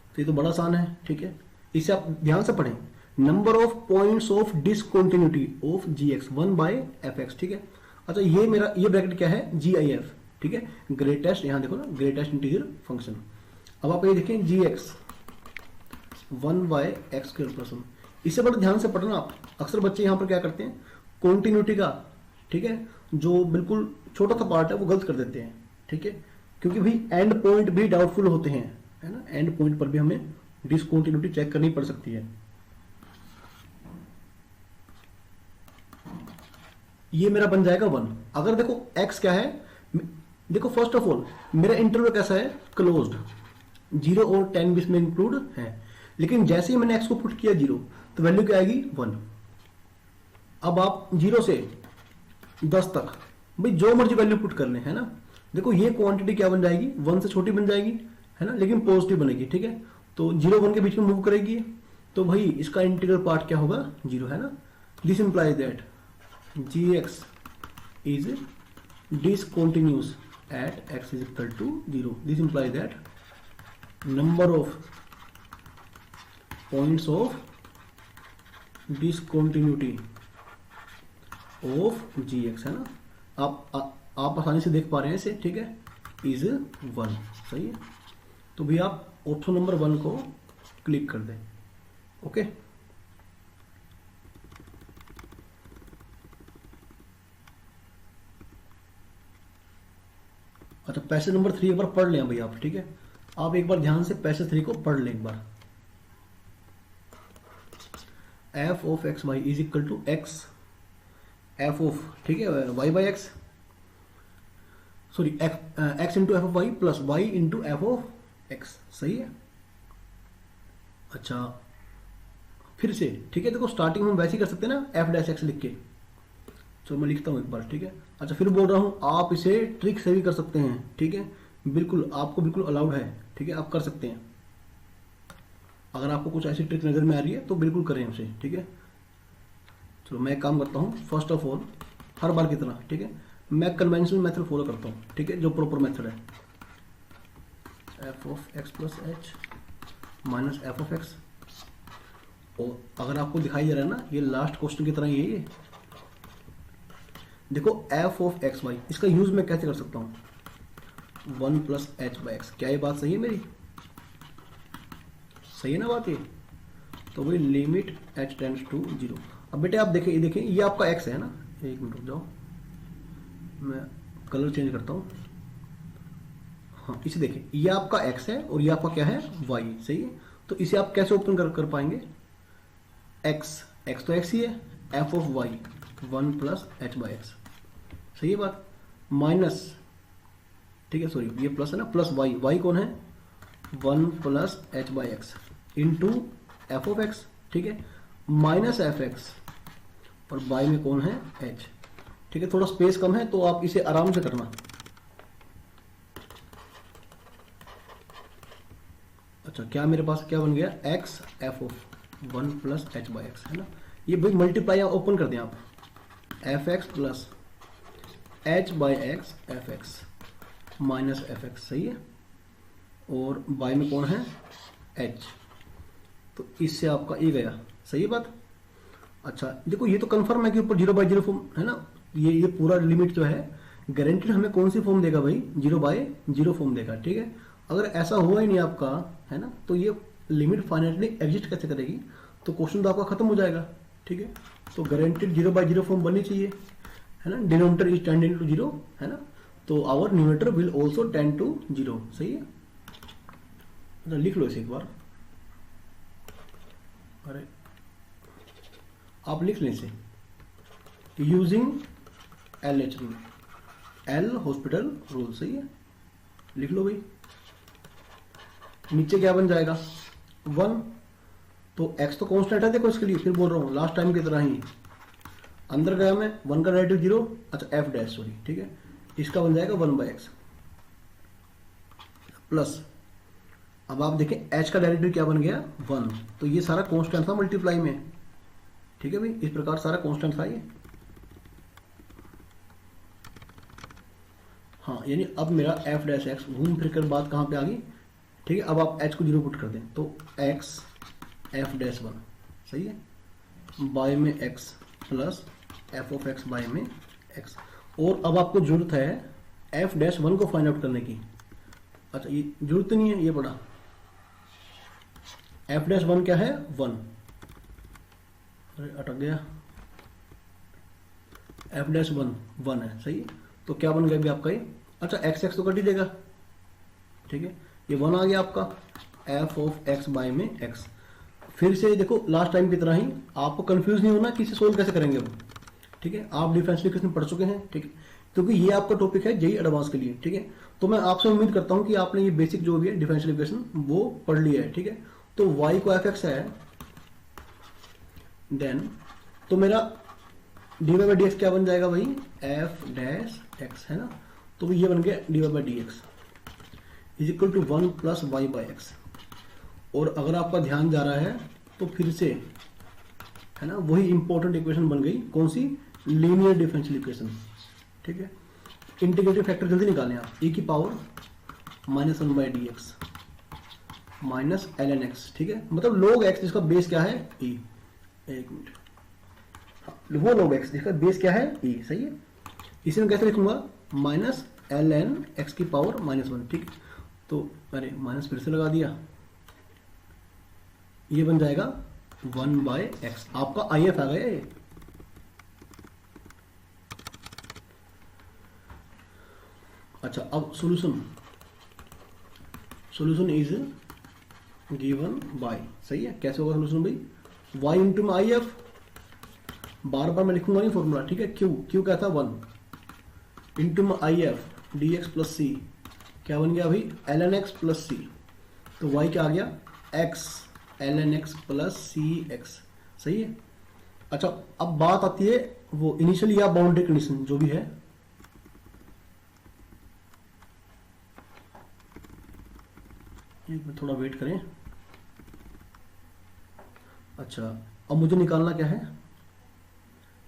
तो ये तो बड़ा आसान है, ठीक है। इसे आप ध्यान से पढ़ें, number of points of discontinuity of g x 1 by f x, ठीक है। अच्छा ये मेरा ये ब्रैकेट क्या है, जी आई एफ, ठीक है, ग्रेटेस्ट, यहाँ देखो ना, ग्रेटेस्ट इंटीजर फंक्शन। अब आप ये देखें G x 1 by X square plus 1, इससे बड़ा ध्यान से पढ़ना आप। अक्सर बच्चे यहाँ पर क्या करते हैं, कॉन्टिन्यूटी का, ठीक है, जो बिल्कुल छोटा सा पार्ट है वो गलत कर देते हैं, ठीक है, क्योंकि भाई एंड पॉइंट भी डाउटफुल होते हैं, है ना, एंड पॉइंट पर भी हमें डिसकंटिन्यूटी चेक करनी पड़ सकती है। ये मेरा बन जाएगा 1। अगर देखो x क्या है, देखो फर्स्ट ऑफ ऑल मेरा इंटरवल कैसा है, क्लोज्ड, 0 और 10 भी इसमें इंक्लूड है, लेकिन जैसे ही मैंने x को पुट किया 0 तो वैल्यू क्या आएगी, 1। अब आप 0 से 10 तक भाई जो मर्जी वैल्यू पुट कर लें, है ना। देखो ये क्वांटिटी क्या बन जाएगी, 1 से छोटी बन जाएगी, है ना, लेकिन पॉजिटिव बनेगी, ठीक है। तो 0 1 के बीच में मूव करेगी, तो भाई इसका इंटीग्रल पार्ट क्या होगा, 0, है ना। This implies that g x is discontinuous at x is equal to 0. This implies that number of points of discontinuity of gx है ना, आप आसानी से देख पा रहे हैं इसे, ठीक है, इज 1. सही है, तो भी आप ऑप्शन नंबर 1 को क्लिक कर दें. ओके, अच्छा पैसेज नंबर 3 एक बार पढ़ लें भाई आप, ठीक है, आप एक बार ध्यान से पैसेज 3 को पढ़ लें एक बार. F of X Y is equal to X F of, ठीक है, Y by X, sorry X into F of Y plus Y into F of X. सही है. अच्छा फिर से, ठीक है, देखो स्टार्टिंग में हम वैसे ही कर सकते हैं ना, एफ डैश एक्स लिख के. चलो मैं लिखता हूँ एक बार, ठीक है. अच्छा फिर बोल रहा हूँ, आप इसे ट्रिक से भी कर सकते हैं, ठीक है, बिल्कुल आपको बिल्कुल अलाउड है, ठीक है, आप कर सकते हैं. अगर आपको कुछ ऐसी ट्रिक नज़र में आ रही है तो बिल्कुल करें उसे, ठीक है. चलो मैं एक काम करता हूँ, फर्स्ट ऑफ ऑल हर बार की तरह, ठीक है, मैं कन्वेंशनल मेथड फॉलो करता हूँ, ठीक है, जो प्रॉपर मेथड है. F of X plus H minus F of x. और अगर आपको दिखाई दे रहा है ना, ये लास्ट क्वेश्चन की तरह ये देखो, एफ ऑफ एक्स वाई, इसका यूज मैं कैसे कर सकता हूँ, 1 प्लस एच बाई एक्स. क्या ये बात सही है मेरी? सही है ना बात ये? तो वही लिमिट एच टेंड्स टू 0. अब बेटे आप देखें, ये आपका एक्स है ना, एक मिनट रुक जाओ, मैं कलर चेंज करता हूँ. हाँ इसे देखें, ये आपका एक्स है और ये आपका क्या है, वाई. सही है, तो इसे आप कैसे ओपन कर पाएंगे, एक्स तो एक्स ही है, F of y 1 plus h by x. सही है बात, माइनस, ठीक है, सॉरी ये प्लस है ना, प्लस वाई कौन है, 1 plus h by x into F of x, ठीक है, माइनस एफ एक्स, और वाई में कौन है, एच. ठीक है, थोड़ा स्पेस कम है तो आप इसे आराम से करना. अच्छा क्या मेरे पास क्या बन गया, x F of 1 plus h by x, है ना. ये भाई मल्टीप्लाई ओपन कर दें आप, F X plus h by x F x minus F x. सही है, और बाई में कौन है, एच, तो इससे आपका ये गया. सही है बात. अच्छा देखो ये तो कंफर्म है कि ऊपर 0/0 फॉर्म है ना, ये पूरा लिमिट जो है गारंटेड हमें कौन सी फॉर्म देगा भाई, 0/0 फॉर्म देगा. ठीक है, अगर ऐसा हुआ ही नहीं आपका, है ना, तो ये लिमिट फाइनाइटली एग्जिस्ट कैसे करेगी, तो क्वेश्चन तो आपका खत्म हो जाएगा. ठीक है, तो गारंटेड 0/0 फॉर्म बननी चाहिए, है ना. डिनोमिनेटर इज टेंडिंग टू 0, है ना, तो our numerator will also tend to 0. सही है, अच्छा लिख लो इसे एक बार. अरे आप लिख लें इसे, using LH rule, L hospital rule. सही है, लिख लो भाई. नीचे क्या बन जाएगा, 1, तो x तो कांस्टेंट है, देखो इसके लिए फिर बोल रहा हूँ लास्ट टाइम की तरह ही, अंदर गया मैं 1 का डेरिवेटिव 0, अच्छा f डैश सॉरी, ठीक है, इसका बन जाएगा 1/x प्लस, अब आप देखें h का डेरिवेटिव क्या बन गया, 1, तो ये सारा कांस्टेंट था मल्टीप्लाई में. ठीक है भाई, इस प्रकार सारा कांस्टेंट था ये. हाँ यानी अब मेरा f डैश एक्स घूम फिर कर बात कहाँ पे आ गई. ठीक है, अब आप h को 0 पुट कर दें तो x f डैश 1. सही है, बाय में x plus f of x by में x. और अब आपको जरूरत है f डैश 1 को फाइंड आउट करने की. अच्छा ये जरूरत नहीं है, ये पढ़ा, f डैश 1 क्या है, 1, अरे अटक गया, f डैश 1 है. सही है, तो क्या बन गया अभी आपका ये, अच्छा x तो कट ही देगा. ठीक है, ये 1 आ गया आपका, f ऑफ x बाय में x. फिर से देखो लास्ट टाइम की तरह ही, आपको कंफ्यूज नहीं होना कि इसे सोल्व कैसे करेंगे वो. ठीक है, आप डिफरेंशियल इक्वेशन पढ़ चुके हैं. ठीक है, क्योंकि ये आपका टॉपिक है जेईई एडवांस के लिए. ठीक है, तो मैं आपसे उम्मीद करता हूं कि आपने ये बेसिक जो भी है डिफरेंशियल इक्वेशन वो पढ़ लिया है. ठीक है, तो y को f है, देन तो मेरा dy/dx क्या बन जाएगा भाई, f डैश x, है ना, तो ये बन गया dy/dx is equal to 1 plus y/x. और अगर आपका ध्यान जा रहा है तो फिर से, है ना, वही इंपॉर्टेंट इक्वेशन बन गई, कौन सी, लीनियर डिफरेंशियल इक्वेशन. ठीक है, इंटीग्रेटिव फैक्टर जल्दी निकालें आप, ए की power -1/dx minus ln x, ठीक है, मतलब log x जिसका बेस क्या है e, एक मिनट, वो log x जिसका बेस क्या है e, सही है। इसे मैं कैसे लिखूंगा, माइनस ln x की पावर -1, ठीक है, तो अरे माइनस फिर से लगा दिया, ये बन जाएगा 1/x, आपका IF आ गया ये। अच्छा अब सॉल्यूशन इज गिवन बाय, सही है, कैसे होगा सॉल्यूशन भाई, y इंटू में IF, बार बार मैं लिखूंगा नहीं फॉर्मूला, ठीक है, क्यू क्या था 1 इंटू में IF dx प्लस सी, क्या बन गया भाई ln x प्लस सी, तो y क्या आ गया x ln x प्लस सी एक्स, सही है। अच्छा अब बात आती है वो इनिशियल या बाउंड्री कंडीशन जो भी है, एक मिनट थोड़ा वेट करें। अच्छा अब मुझे निकालना क्या है,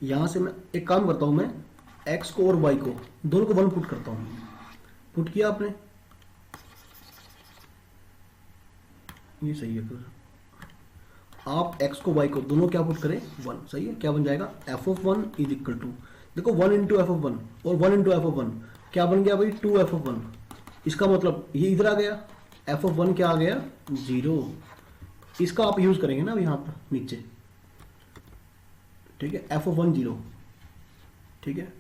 यहां से मैं एक काम करता हूं, मैं x को और y को दोनों को 1 पुट करता हूं, पुट किया आपने, ये सही है, फिर आप x को y को दोनों क्या पुट करें 1, सही है, क्या बन जाएगा f(1) इज इक्वल टू, देखो 1 इंटू f(1) और 1 इंटू f(1) क्या बन गया भाई 2f(1), इसका मतलब ये इधर आ गया, f(1) क्या आ गया 0, इसका आप यूज करेंगे ना यहाँ पर नीचे, ठीक है, f(1) 0, ठीक है,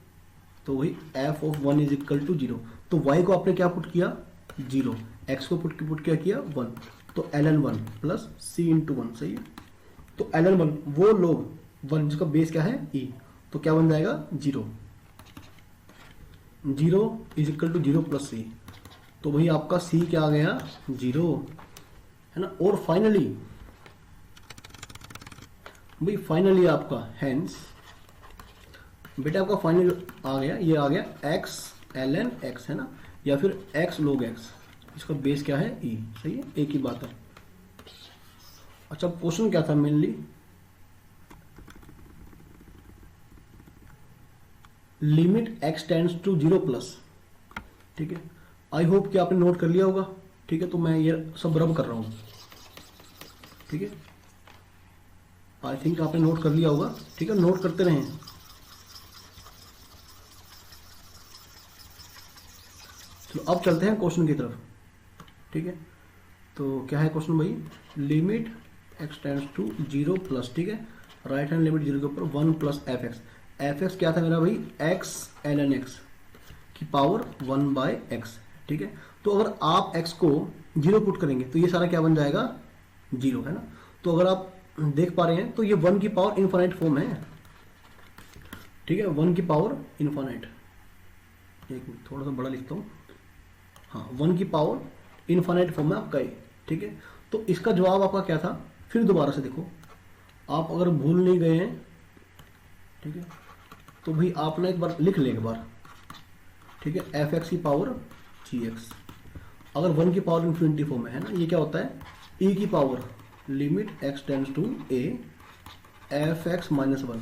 तो वही f(1) इज इक्वल टू 0, तो y को आपने क्या पुट किया 0, x को पुट क्या किया 1, तो ln1 प्लस c इंटू 1, सही है, तो ln1 वो लोग 1 जिसका बेस क्या है e, तो क्या बन जाएगा 0 is equal to 0 plus c, तो वही आपका c क्या आ गया 0, है ना। और फाइनली आपका हेंस बेटा आपका फाइनल आ गया, ये आ गया x ln x, है ना, या फिर x log x, इसका बेस क्या है e, सही है, एक ही बात है। अच्छा क्वेश्चन क्या था mainly, limit x tends to 0 plus, ठीक है, आई होप कि आपने नोट कर लिया होगा, ठीक है, तो मैं ये सब रब कर रहा हूं, ठीक है, आई थिंक आपने नोट कर लिया होगा, ठीक है, नोट करते रहें। चलो अब चलते हैं क्वेश्चन की तरफ, ठीक है, तो क्या है क्वेश्चन भाई, limit x tends to 0 plus, ठीक है, राइट हैंड लिमिट 0 के ऊपर 1 प्लस एफ एक्स क्या था मेरा भाई x ln x की पावर 1/x, ठीक है, तो अगर आप x को 0 पुट करेंगे तो ये सारा क्या बन जाएगा 0, है ना, तो अगर आप देख पा रहे हैं तो ये 1 की पावर इनफाइनाइट फॉर्म है, ठीक है, 1 की पावर इनफाइनाइट, एक मिनट थोड़ा सा बड़ा लिखता हूँ, हाँ 1 की पावर इनफाइनाइट फॉर्म है आपका ये, ठीक है, तो इसका जवाब आपका क्या था, फिर दोबारा से देखो, आप अगर भूल नहीं गए हैं, ठीक है, तो भाई आपने एक बार लिख लें एक बार, ठीक है, एफ एक्स की पावर जी एक्स, अगर 1 की पावर इन्फिनिटी फॉर्म है ना, ये क्या होता है e की power limit x tends to a f x minus 1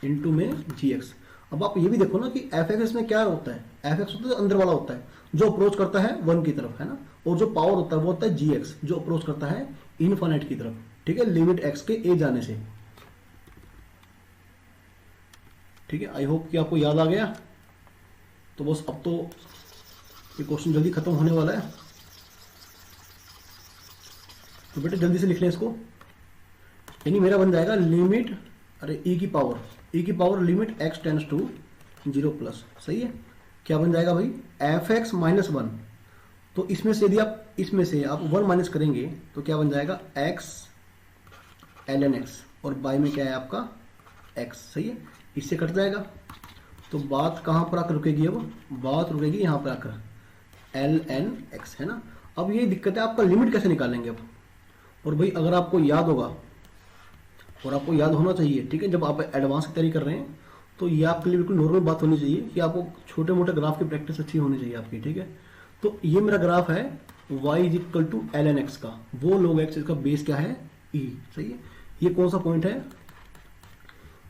into में जी एक्स। अब आप ये भी देखो ना कि एफ एक्स में क्या होता है, एफ एक्स होता है अंदर वाला होता है जो अप्रोच करता है 1 की तरफ, है ना, और जो पावर होता है वो होता है जी एक्स जो अप्रोच करता है इनफाइनाइट की तरफ, ठीक है, लिमिट x के a जाने से, ठीक है, आई होप कि आपको याद आ गया। तो बस अब तो ये क्वेश्चन जल्दी खत्म होने वाला है, तो बेटे जल्दी से लिख लें इसको, यानी मेरा बन जाएगा लिमिट, अरे e की power limit x tends to 0 plus, सही है, क्या बन जाएगा भाई एफ एक्स माइनस 1, तो इसमें से यदि आप इसमें से आप 1 माइनस करेंगे तो क्या बन जाएगा x ln x, और बाय में क्या है आपका x, सही है, इससे कट जाएगा, तो बात कहाँ पर आकर रुकेगी, अब बात रुकेगी यहाँ पर आकर ln x, है ना। अब ये दिक्कत है आपका लिमिट कैसे निकालेंगे अब, और भाई अगर आपको याद होगा और आपको याद होना चाहिए, ठीक है, जब आप एडवांस की तैयारी कर रहे हैं तो ये आपके लिए बिल्कुल नॉर्मल बात होनी चाहिए कि आपको छोटे मोटे ग्राफ की प्रैक्टिस अच्छी होनी चाहिए आपकी, ठीक है, तो ये मेरा ग्राफ है y is equal to ln x का, वो log x, इसका बेस क्या है e, सही है, ये कौन सा पॉइंट है।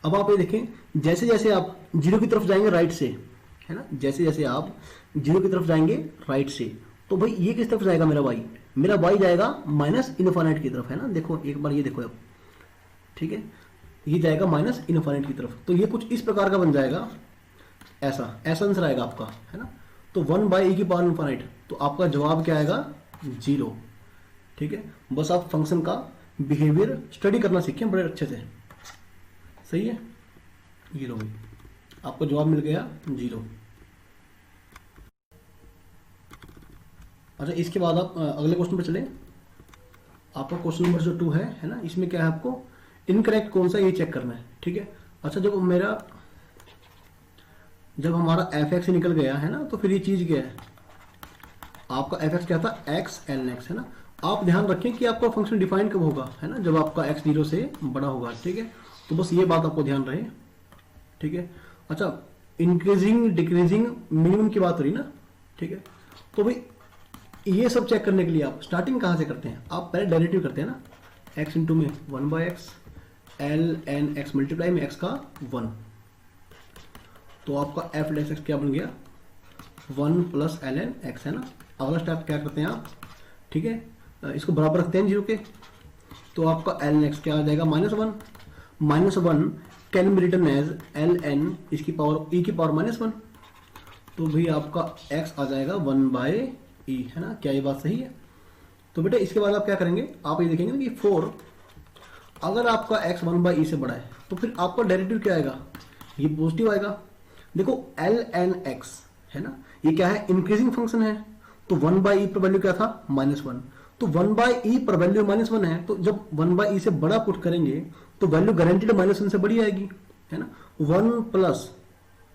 अब आप ये देखें जैसे जैसे आप 0 की तरफ जाएंगे राइट से, है ना। जैसे जैसे आप जीरो की तरफ जाएंगे राइट से, तो भाई ये किस तरफ जाएगा मेरा वाई, मेरा वाई जाएगा माइनस इनफाइनाइट की तरफ, है ना। देखो एक बार ये देखो अब, ठीक है, ये जाएगा माइनस इनफाइनाइट की तरफ। तो ये कुछ इस प्रकार का बन जाएगा, ऐसा ऐसा आंसर आएगा आपका, है ना। तो 1 की पावर इनफाइनाइट, तो आपका जवाब क्या आएगा, 0। ठीक है, बस आप फंक्शन का बिहेवियर स्टडी करना सीखें बड़े अच्छे से, सही है। ये लो भाई, आपको जवाब मिल गया 0। अच्छा, इसके बाद आप अगले क्वेश्चन पर चले। आपका क्वेश्चन नंबर जो 2 है ना, इसमें क्या है, आपको इनकरेक्ट कौन सा ये चेक करना है, ठीक है। अच्छा, जब हमारा एफ एक्स निकल गया है ना, तो फिर ये चीज क्या है, आपका एफ एक्स क्या था, एक्स एल एक्स, है ना। आप ध्यान रखें कि आपका फंक्शन डिफाइन कब होगा, है ना, जब आपका एक्स 0 से बड़ा होगा, ठीक है। तो बस ये बात आपको ध्यान रहे, ठीक है। अच्छा, इंक्रीजिंग डिक्रीजिंग मिनिमम की बात हो रही ना, ठीक है। तो भाई ये सब चेक करने के लिए आप स्टार्टिंग कहाँ से करते हैं, आप पहले डेरिवेटिव करते हैं ना, एक्स इंटू में 1/x, l n x multiply में एक्स का 1, तो आपका एफ डैश एक्स क्या बन गया, 1 प्लस एल एन एक्स, है ना। अगला स्टेप क्या करते हैं आप, ठीक है, इसको बराबर रखते हैं 0 के, तो आपका एल एन एक्स क्या आ जाएगा, -1, -1 can be written as l n इसकी पावर ई की पावर -1, तो भाई आपका x आ जाएगा 1/e, है ना। क्या ये बात सही है। तो बेटा इसके बाद आप क्या करेंगे, आप ये देखेंगे ना कि 4, अगर आपका x 1/e से बड़ा है तो फिर आपका डेरिवेटिव क्या आएगा, ये पॉजिटिव आएगा। देखो एल एन एक्स, है ना, ये क्या है, इंक्रीजिंग फंक्शन है, तो 1/e पर वैल्यू क्या था, -1, तो 1/e पर वैल्यू -1 है, तो जब 1/e से बड़ा पुट करेंगे तो वैल्यू गारंटीड -1 से बड़ी आएगी, है ना। 1 प्लस,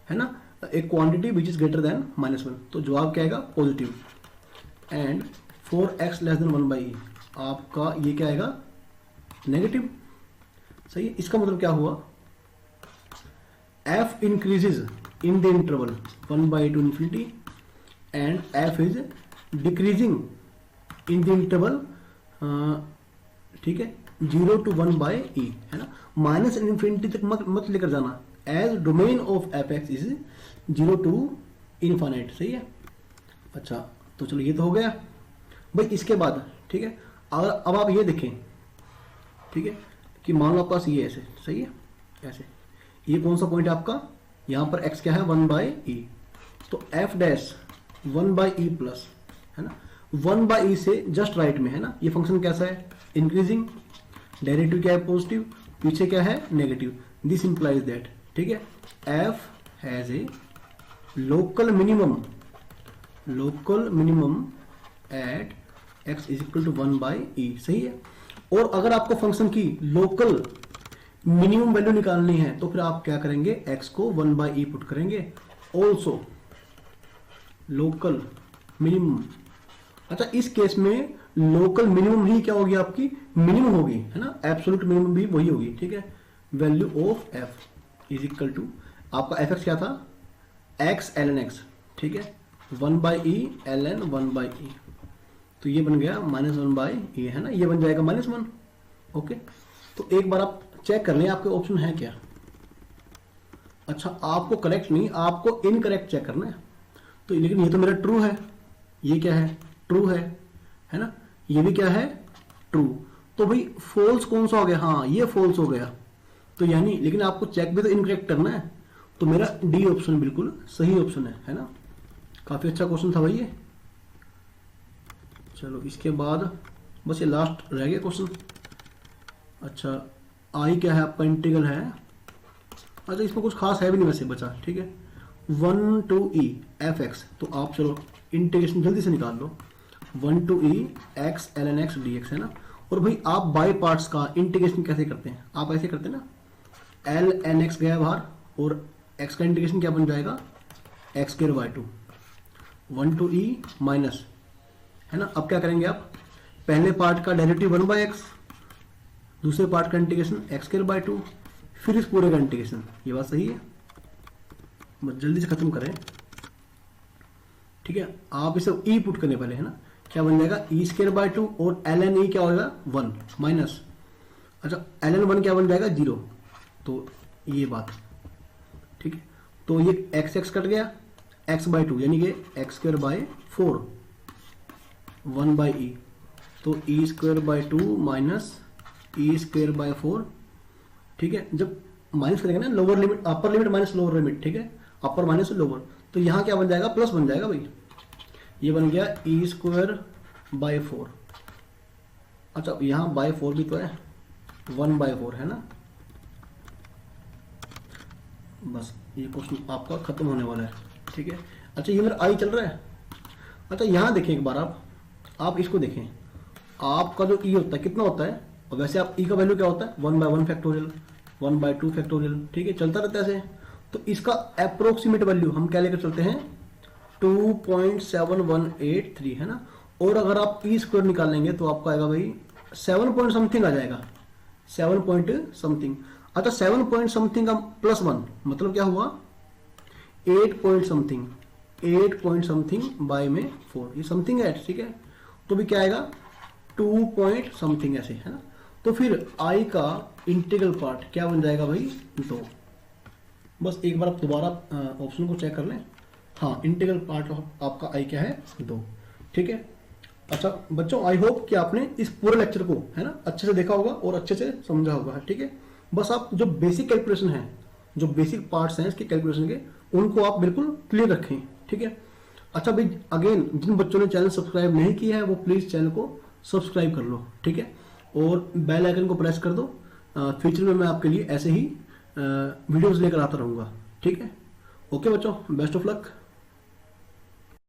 है ना, एक quantity which is greater than -1, तो जवाब क्या आएगा, positive. And 4x less than 1/e, आपका ये क्या आएगा, नेगेटिव, सही है। इसका मतलब क्या हुआ, f increases in the interval 1/2 infinity and f is decreasing in the interval, ठीक है, 0 to 1/e, है ना। माइनस इन्फिनिटी तक मत लेकर जाना, as domain of f x is 0 to infinite, सही है। अच्छा, तो चलो ये तो हो गया भाई। इसके बाद ठीक है, अगर अब आप ये देखें, ठीक है, कि मान लो आपके पास ये ऐसे, सही है, ऐसे, ये कौन सा पॉइंट है आपका, यहां पर x क्या है, 1/e, तो f डैश 1/e प्लस, है ना, 1/e से जस्ट राइट में, है ना। ये फंक्शन कैसा है, इंक्रीजिंग, डेरिवेटिव क्या है, पॉजिटिव, पीछे क्या है, नेगेटिव, दिस इंप्लाइज दैट, ठीक है, f has a local minimum at x is equal to 1/e, सही है। और अगर आपको फंक्शन की लोकल मिनिमम वैल्यू निकालनी है तो फिर आप क्या करेंगे, x को 1/e पुट करेंगे, ऑल्सो लोकल मिनिमम। अच्छा, इस केस में लोकल मिनिमम ही क्या होगी, आपकी मिनिमम होगी, है ना, एब्सोल्यूट मिनिमम भी वही होगी, ठीक है। Value of f is equal to, आपका f क्या था, x ln x, ठीक है, 1/e ln 1/e, तो ये बन गया -1/e, है ना, ये बन जाएगा -1, ओके। तो एक बार आप चेक कर लें आपके ऑप्शन है क्या। अच्छा, आपको करेक्ट नहीं, आपको इनकरेक्ट चेक करना है, तो लेकिन ये तो मेरा ट्रू है, ये क्या है, ट्रू है ना, ये भी क्या है, ट्रू, तो भाई फॉल्स कौन सा हो गया, हाँ ये फॉल्स हो गया, तो यानी लेकिन आपको चेक भी तो इनकरेक्ट करना है, तो मेरा डी ऑप्शन बिल्कुल सही ऑप्शन है ना। काफी अच्छा क्वेश्चन था भाई ये। चलो इसके बाद बस ये लास्ट रह गया क्वेश्चन। अच्छा, आई क्या है आपका, इंटीग्रल है। अच्छा, इसमें कुछ खास है भी नहीं वैसे बचा, ठीक है, 1 to e एफ एक्स, तो आप चलो इंटीग्रेशन जल्दी से निकाल लो, 1 to e x ln x dx, है ना। और भाई आप बाय पार्ट्स का इंटीग्रेशन कैसे करते हैं, आप ऐसे करते हैं ना, ln x गया बाहर और x का इंटीग्रेशन क्या बन जाएगा, x²/2, 1 to e माइनस, है ना। अब क्या करेंगे आप, पहले पार्ट का डेरिवेटिव 1/x, दूसरे पार्ट का इंटीग्रेशन x²/2, फिर इस पूरे का इंटीग्रेशन, ये बात सही है, बस जल्दी से खत्म करें, ठीक है। आप इसे e पुट करने पहले, है ना, क्या बन जाएगा, e²/2 और ln e क्या होगा, 1 माइनस, अच्छा ln 1 क्या बन जाएगा, 0, तो ये बात, ठीक है। तो ये x कट गया, एक्स बाई टू यानी कि X square by 4 1 by E, तो E square by 2 minus E square by 4। ठीक है, जब माइनस करेंगे ना lower limit upper limit minus lower limit, ठीक है, अपर माइनस लोअर, तो यहाँ क्या बन जाएगा प्लस बन जाएगा भाई, ये बन गया ई स्क्वायर बाय 4। अच्छा यहाँ बाय 4 भी तो है, 1 बाय 4 है ना। बस ये क्वेश्चन आपका खत्म होने वाला है। ठीक है, अच्छा ये मेरा आई चल रहा है। अच्छा यहाँ देखें एक बार आप इसको देखें, आपका जो ई होता है कितना होता है, और वैसे आप ई का वैल्यू क्या होता है 1 बाय 1 फैक्टोरियल 1 बाय 2 फैक्टोरियल। ठीक है, चलता रहता है ऐसे। तो इसका अप्रोक्सीमेट वैल्यू हम क्या लेकर चलते हैं 2.7183 है ना। और अगर आप ई स्क्वायर निकालेंगे तो आपका आएगा भाई 7 पॉइंट समथिंग आ जाएगा, 7 पॉइंट समथिंग। अच्छा 7 पॉइंट समथिंग का प्लस 1 मतलब क्या हुआ 8 point something, 8 point something bye में 4, ये समथिंग है। ठीक है, तो भी क्या आएगा 2 पॉइंट समथिंग ऐसे है ना। तो फिर आई का इंटीग्रल पार्ट क्या बन जाएगा भाई 2। बस एक बार आप दोबारा ऑप्शन को चेक कर लें। हाँ, इंटीग्रल पार्ट आपका आई क्या है 2। ठीक है, अच्छा बच्चों आई होप कि आपने इस पूरे लेक्चर को है ना अच्छे से देखा होगा और अच्छे से समझा होगा। ठीक है, बस आप जो बेसिक कैलकुलेशन है, जो बेसिक पार्ट्स हैं इसके कैलकुलेशन के, उनको आप बिल्कुल क्लियर रखें। ठीक है, अच्छा भाई अगेन जिन बच्चों ने चैनल सब्सक्राइब नहीं किया है वो प्लीज चैनल को सब्सक्राइब कर लो। ठीक है, और बेल आइकन को प्रेस कर दो। फ्यूचर में मैं आपके लिए ऐसे ही वीडियोस लेकर आता रहूंगा। ठीक है, ओके बच्चों, बेस्ट ऑफ लक।